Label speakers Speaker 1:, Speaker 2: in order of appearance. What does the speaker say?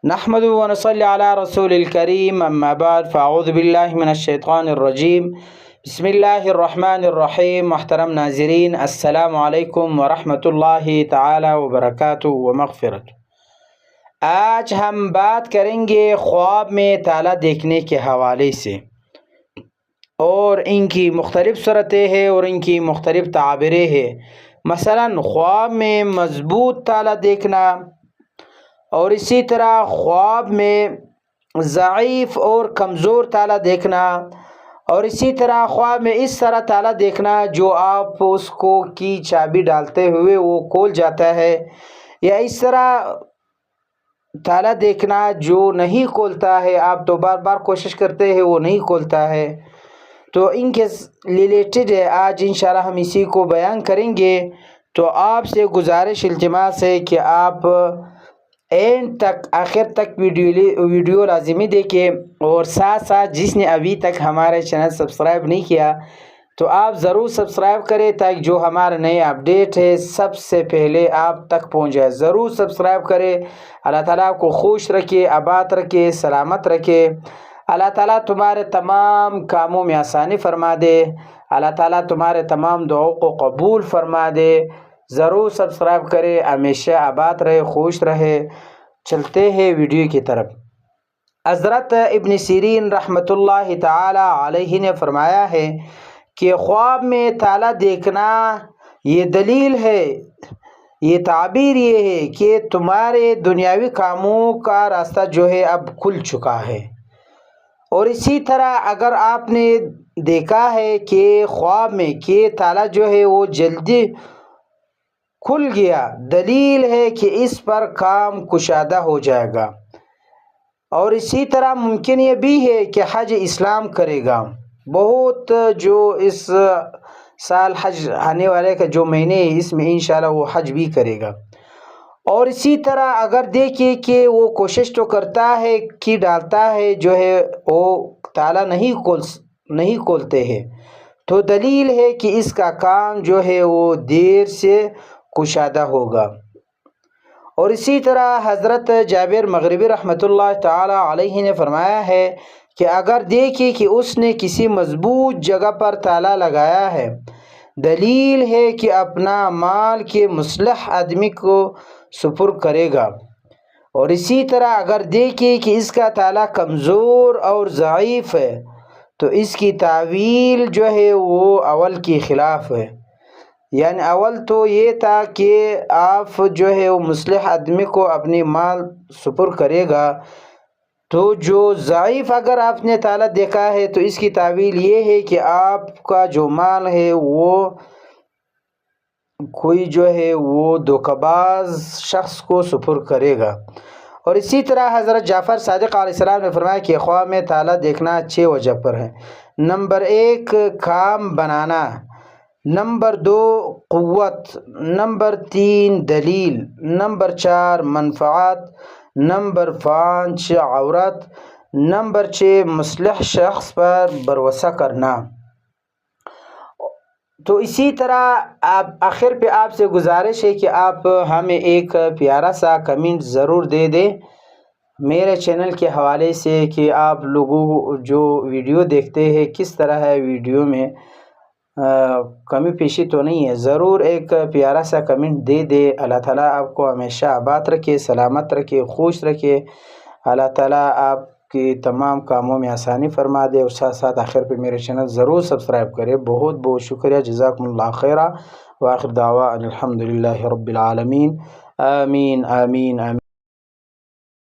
Speaker 1: نحمد و نصلی علی رسول الکریم، اما بعد فاعوذ باللہ من الشیطان الرجیم، بسم اللہ الرحمن الرحیم۔ محترم ناظرین، السلام علیکم ورحمۃ اللہ تعالی وبرکاتہ و مغفرت۔ آج ہم بات کریں گے خواب میں تالا دیکھنے کے حوالے سے، اور ان کی مختلف صورتیں ہیں اور ان کی مختلف تعبیریں ہیں۔ مثلا خواب میں مضبوط تالا دیکھنا، اور اسی طرح خواب میں ضعیف اور کمزور تالا دیکھنا، اور اسی طرح خواب میں اس طرح تالا دیکھنا جو آپ اس کو کی چابی ڈالتے ہوئے وہ کھول جاتا ہے، یا اس طرح تالا دیکھنا جو نہیں کھولتا ہے، آپ تو بار بار کوشش کرتے ہیں وہ نہیں کھولتا ہے۔ تو ان کے ریلیٹڈ ہے آج انشاءاللہ ہم اسی کو بیان کریں گے۔ تو آپ سے گزارش التماس ہے کہ آپ اینڈ تک آخر تک ویڈیو لازمی دیکھیں، اور ساتھ ساتھ جس نے ابھی تک ہمارے چینل سبسکرائب نہیں کیا تو آپ ضرور سبسکرائب کریں، تاکہ جو ہمارے نئے اپڈیٹ ہے سب سے پہلے آپ تک پہنچ جائے۔ ضرور سبسکرائب کریں۔ اللہ تعالیٰ آپ کو خوش رکھے، آباد رکھے، سلامت رکھے۔ اللہ تعالیٰ تمہارے تمام کاموں میں آسانی فرما دے۔ اللہ تعالیٰ تمہارے تمام دعاؤں کو قبول فرما دے۔ ضرور سبسکرائب کرے، ہمیشہ آباد رہے، خوش رہے۔ چلتے ہیں ویڈیو کی طرف۔ حضرت ابن سیرین رحمۃ اللہ تعالی علیہ نے فرمایا ہے کہ خواب میں تالا دیکھنا یہ دلیل ہے، یہ تعبیر یہ ہے کہ تمہارے دنیاوی کاموں کا راستہ جو ہے اب کھل چکا ہے۔ اور اسی طرح اگر آپ نے دیکھا ہے کہ خواب میں کہ تالا جو ہے وہ جلدی کھل گیا، دلیل ہے کہ اس پر کام کشادہ ہو جائے گا۔ اور اسی طرح ممکن یہ بھی ہے کہ حج اسلام کرے گا۔ بہت جو اس سال حج آنے والے کا جو مہینے ہے اس میں انشاءاللہ وہ حج بھی کرے گا۔ اور اسی طرح اگر دیکھیں کہ وہ کوشش تو کرتا ہے کہ ڈالتا ہے جو ہے وہ تالا نہیں کھولتے ہیں، تو دلیل ہے کہ اس کا کام جو ہے وہ دیر سے کشادہ ہوگا۔ اور اسی طرح حضرت جابر مغربی رحمۃ اللہ تعالی علیہ نے فرمایا ہے کہ اگر دیکھیں کہ اس نے کسی مضبوط جگہ پر تالا لگایا ہے، دلیل ہے کہ اپنا مال کے مصلح آدمی کو سپرد کرے گا۔ اور اسی طرح اگر دیکھیں کہ اس کا تالا کمزور اور ضعیف ہے، تو اس کی تعویل جو ہے وہ اول کے خلاف ہے۔ یعنی اول تو یہ تھا کہ آپ جو ہے وہ مصلح آدمی کو اپنی مال سپرد کرے گا، تو جو ضعیف اگر آپ نے تالا دیکھا ہے تو اس کی تعویل یہ ہے کہ آپ کا جو مال ہے وہ کوئی جو ہے وہ دھوکہ باز شخص کو سپرد کرے گا۔ اور اسی طرح حضرت جعفر صادق علیہ السلام نے فرمایا کہ خواب میں تالا دیکھنا 6 وجہ پر ہے۔ نمبر 1 کام بنانا، نمبر 2 قوت، نمبر 3 دلیل، نمبر 4 منفعت، نمبر 5 عورت، نمبر 6 مصلح شخص پر بھروسہ کرنا۔ تو اسی طرح آخر پہ آپ سے گزارش ہے کہ آپ ہمیں ایک پیارا سا کمنٹ ضرور دے دیں میرے چینل کے حوالے سے کہ آپ لوگوں جو ویڈیو دیکھتے ہیں کس طرح ہے، ویڈیو میں کمی پیشی تو نہیں ہے۔ ضرور ایک پیارا سا کمنٹ دے دے۔ اللہ تعالیٰ آپ کو ہمیشہ آباد رکھے، سلامت رکھے، خوش رکھے۔ اللہ تعالیٰ آپ کی تمام کاموں میں آسانی فرما دے، اور ساتھ ساتھ آخر پہ میرے چینل ضرور سبسکرائب کرے۔ بہت بہت شکریہ، جزاکم اللہ خیرہ، وآخر دعوانا الحمدللہ رب العالمین، آمین آمین آمین۔